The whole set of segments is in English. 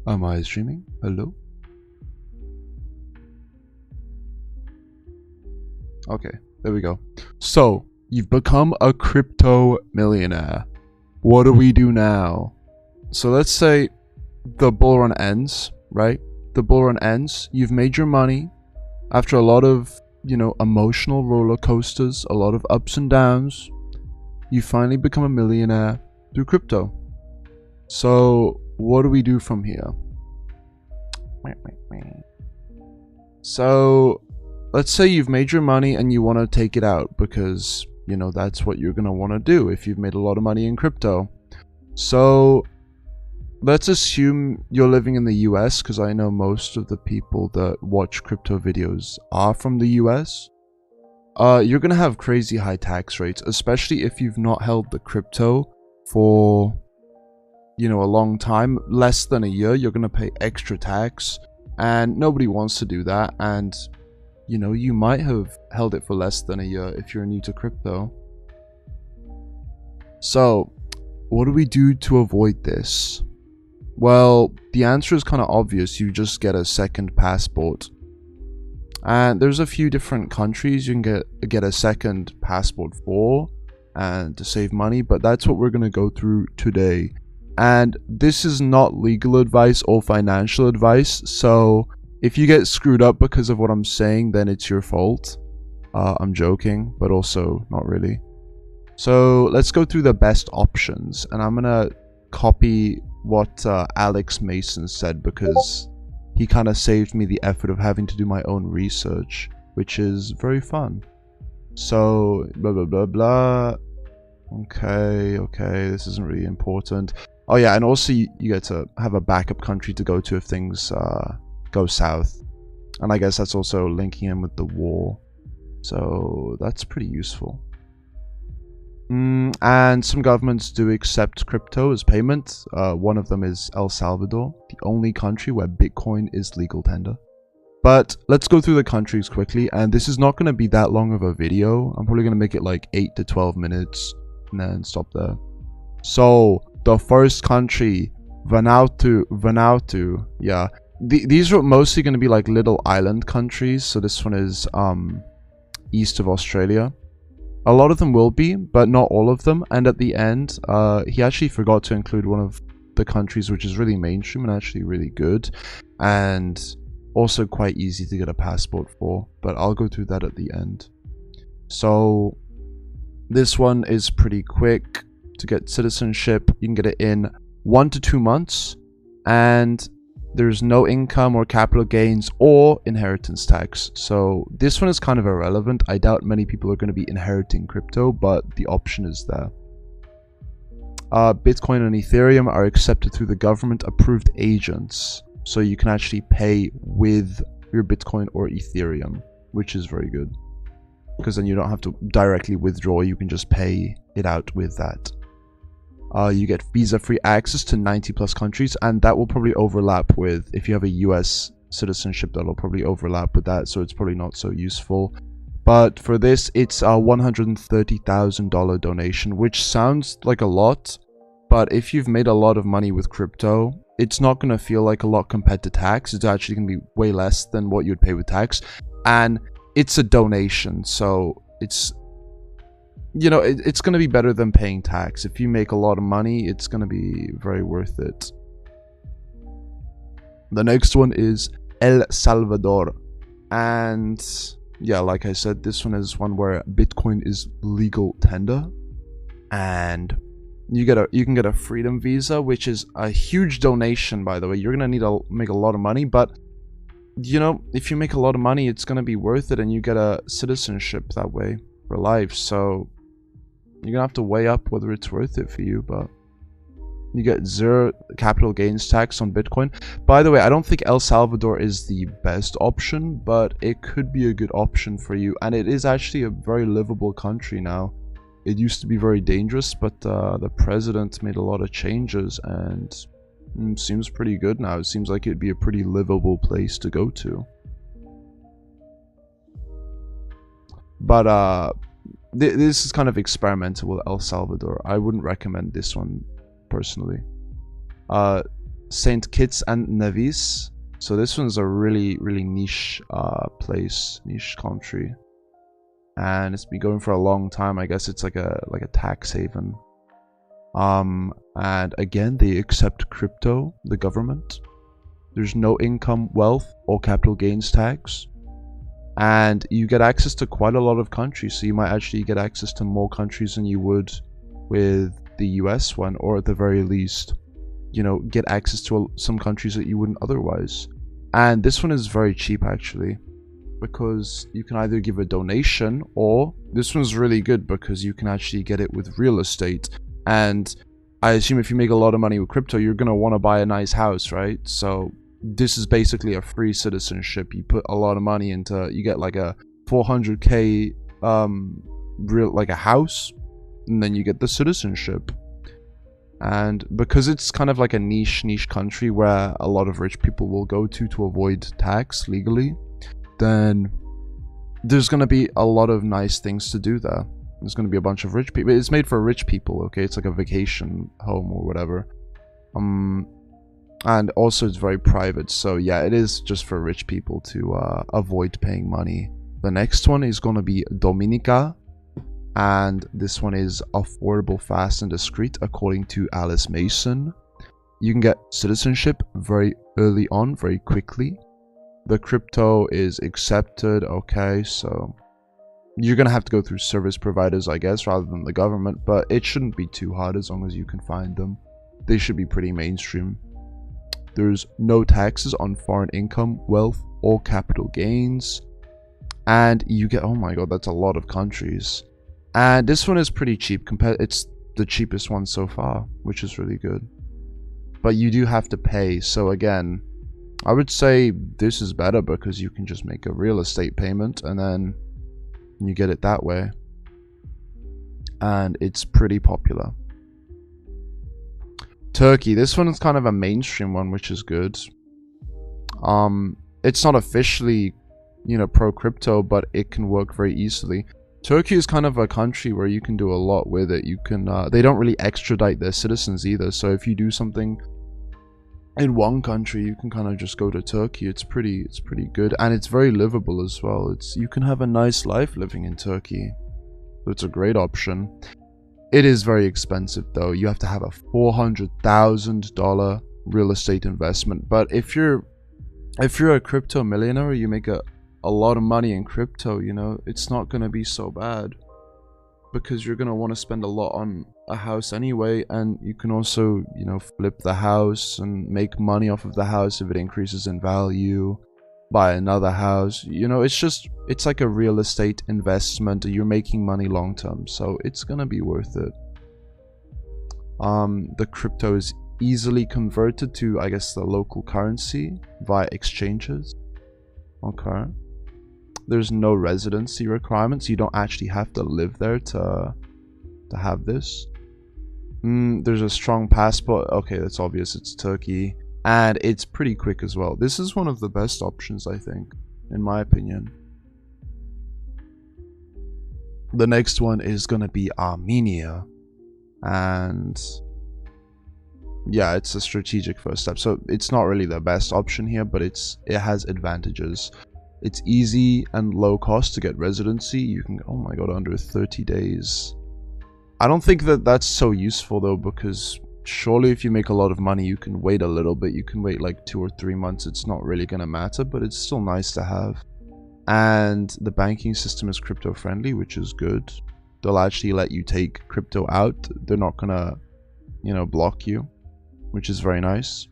Am I streaming? Hello? Okay, there we go. So, you've become a crypto millionaire. What do we do now? So let's say the bull run ends, right? The bull run ends. You've made your money after a lot of, emotional roller coasters, a lot of ups and downs. You finally become a millionaire through crypto. So, what do we do from here? So, let's say you've made your money and you want to take it out because, that's what you're going to want to do if you've made a lot of money in crypto. So, let's assume you're living in the US, because I know most of the people that watch crypto videos are from the US. You're going to have crazy high tax rates, especially if you've not held the crypto for, a long time. Less than a year, you're going to pay extra tax, and nobody wants to do that. And you might have held it for less than a year if you're new to crypto. So, what do we do to avoid this? Well, the answer is kind of obvious. You just get a second passport. And there's a few different countries you can get a second passport for and to save money, but that's what we're going to go through today. And this is not legal advice or financial advice, so if you get screwed up because of what I'm saying, then it's your fault. I'm joking, but also not really. So let's go through the best options, and I'm gonna copy what Alex Mason said, because he kind of saved me the effort of having to do my own research, which is very fun. So blah blah blah blah. Okay, this isn't really important. Oh yeah, and also you get to have a backup country to go to if things go south, and I guess that's also linking in with the war, so that's pretty useful. And some governments do accept crypto as payment. One of them is El Salvador, the only country where Bitcoin is legal tender. But let's go through the countries quickly, and this is not going to be that long of a video. I'm probably going to make it like 8 to 12 minutes and then stop there. So the first country, Vanuatu, yeah. These are mostly going to be like little island countries. So this one is east of Australia. A lot of them will be, but not all of them. And at the end, he actually forgot to include one of the countries which is really mainstream and actually really good, and also quite easy to get a passport for. But I'll go through that at the end. So this one is pretty quick to get citizenship. You can get it in 1 to 2 months, and there's no income or capital gains or inheritance tax. So this one is kind of irrelevant. I doubt many people are going to be inheriting crypto, but the option is there. Bitcoin and Ethereum are accepted through the government approved agents, so you can actually pay with your Bitcoin or Ethereum, which is very good, because then you don't have to directly withdraw. You can just pay it out with that. You get visa-free access to 90 plus countries, and that will probably overlap with, if you have a US citizenship, that'll probably overlap with that, so it's probably not so useful. But for this, it's a $130,000 donation, which sounds like a lot, but if you've made a lot of money with crypto, it's not going to feel like a lot compared to tax. It's actually going to be way less than what you'd pay with tax, and it's a donation, so it's it's going to be better than paying tax. If you make a lot of money, it's going to be very worth it. The next one is El Salvador. And yeah, like I said, this one is one where Bitcoin is legal tender. And you can get a freedom visa, which is a huge donation, by the way. You're going to need to make a lot of money, but if you make a lot of money, it's going to be worth it, and you get a citizenship that way for life. So you're gonna have to weigh up whether it's worth it for you, but you get 0 capital gains tax on Bitcoin. By the way, I don't think El Salvador is the best option, but it could be a good option for you, and it is actually a very livable country now. It used to be very dangerous, but the president made a lot of changes, and seems pretty good now. It seems like it'd be a pretty livable place to go to. But this is kind of experimental with El Salvador. I wouldn't recommend this one personally. St. Kitts and Nevis. So this one's a really niche place, niche country, and it's been going for a long time. I guess it's like a tax haven. And again, they accept crypto, the government. There's no income, wealth, or capital gains tax. And you get access to quite a lot of countries. So you might actually get access to more countries than you would with the US one, or at the very least, you know, get access to some countries that you wouldn't otherwise. And this one is very cheap actually, because you can either give a donation, or this one's really good because you can actually get it with real estate. And I assume if you make a lot of money with crypto, you're going to want to buy a nice house, right? So this is basically a free citizenship. You put a lot of money into, you get like a 400k real, like a house, and then you get the citizenship. And because it's kind of like a niche country where a lot of rich people will go to avoid tax legally, then there's going to be a lot of nice things to do there. There's going to be a bunch of rich people. It's made for rich people, okay? It's like a vacation home or whatever. And also it's very private. So yeah, it is just for rich people to avoid paying money. The next one is going to be Dominica. And this one is affordable, fast, and discreet, according to Alice Mason. You can get citizenship very early on, very quickly. The crypto is accepted, okay, so you're going to have to go through service providers, I guess, rather than the government, but it shouldn't be too hard as long as you can find them. They should be pretty mainstream. There's no taxes on foreign income, wealth, or capital gains. And you get, oh my god, that's a lot of countries. And this one is pretty cheap. It's the cheapest one so far, which is really good. But you do have to pay, so again, I would say this is better because you can just make a real estate payment and then you get it that way. And it's pretty popular. Turkey. This one is kind of a mainstream one, which is good. It's not officially, you know, pro-crypto, but it can work very easily. Turkey is kind of a country where you can do a lot with it. You can, they don't really extradite their citizens either. So if you do something in one country, you can kind of just go to Turkey. It's pretty good, and it's very livable as well. You can have a nice life living in Turkey, so it's a great option. It is very expensive though. You have to have a $400,000 real estate investment. But if you're a crypto millionaire, you make a lot of money in crypto, you know, it's not going to be so bad, because you're going to want to spend a lot on a house anyway, and you can also, you know, flip the house and make money off of the house if it increases in value, buy another house, you know, it's like a real estate investment. You're making money long term, so it's going to be worth it. The crypto is easily converted to, I guess, the local currency via exchanges. Okay. There's no residency requirements. You don't actually have to live there to have this. There's a strong passport. Okay, that's obvious. It's Turkey. And it's pretty quick as well. This is one of the best options, I think, in my opinion. The next one is going to be Armenia. And yeah, it's a strategic first step. So it's not really the best option here, but it has advantages. It's easy and low cost to get residency. You can, oh my god, under 30 days. I don't think that that's so useful though, because surely if you make a lot of money, you can wait a little bit. You can wait like 2 or 3 months. It's not really going to matter, but it's still nice to have. And the banking system is crypto friendly, which is good. They'll actually let you take crypto out. They're not going to, you know, block you, which is very nice.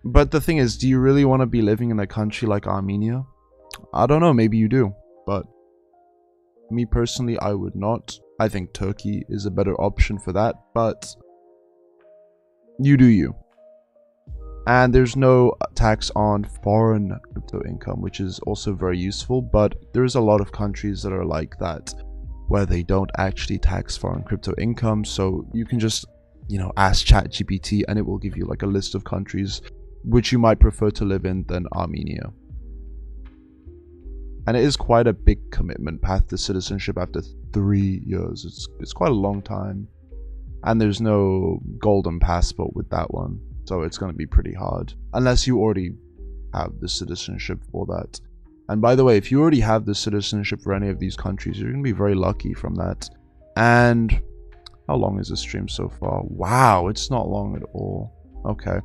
But the thing is, do you really want to be living in a country like Armenia? I don't know, maybe you do, but me personally, I would not. I think Turkey is a better option for that, but you do you. And there's no tax on foreign crypto income, which is also very useful, but there's a lot of countries that are like that, where they don't actually tax foreign crypto income. So you can just, you know, ask ChatGPT and it will give you like a list of countries which you might prefer to live in than Armenia. And it is quite a big commitment, path to citizenship after 3 years. It's quite a long time. And there's no golden passport with that one. So it's going to be pretty hard. Unless you already have the citizenship for that. And by the way, if you already have the citizenship for any of these countries, you're going to be very lucky from that. And how long is the stream so far? Wow, it's not long at all. Okay.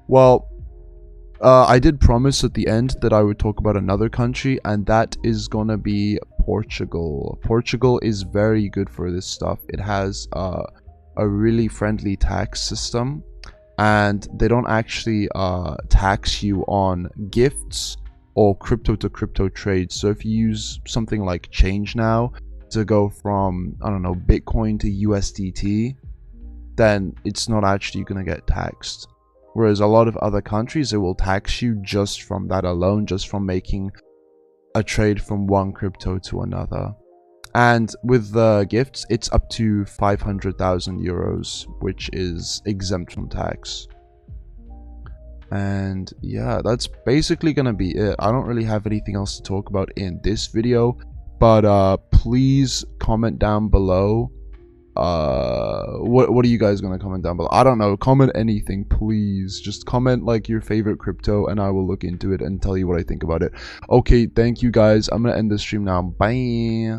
Well, I did promise at the end that I would talk about another country, and that is going to be Portugal. Portugal is very good for this stuff. It has a really friendly tax system, and they don't actually tax you on gifts or crypto to crypto trades. So if you use something like Change Now to go from, I don't know, Bitcoin to USDT, then it's not actually going to get taxed. Whereas a lot of other countries, they will tax you just from that alone, just from making a trade from one crypto to another. And with the gifts, it's up to 500,000 euros, which is exempt from tax. And yeah, that's basically gonna be it. I don't really have anything else to talk about in this video, but please comment down below. What are you guys gonna comment down below? I don't know, comment anything, please. Just comment like your favorite crypto and I will look into it and tell you what I think about it. Okay, thank you guys. I'm gonna end the stream now. Bye.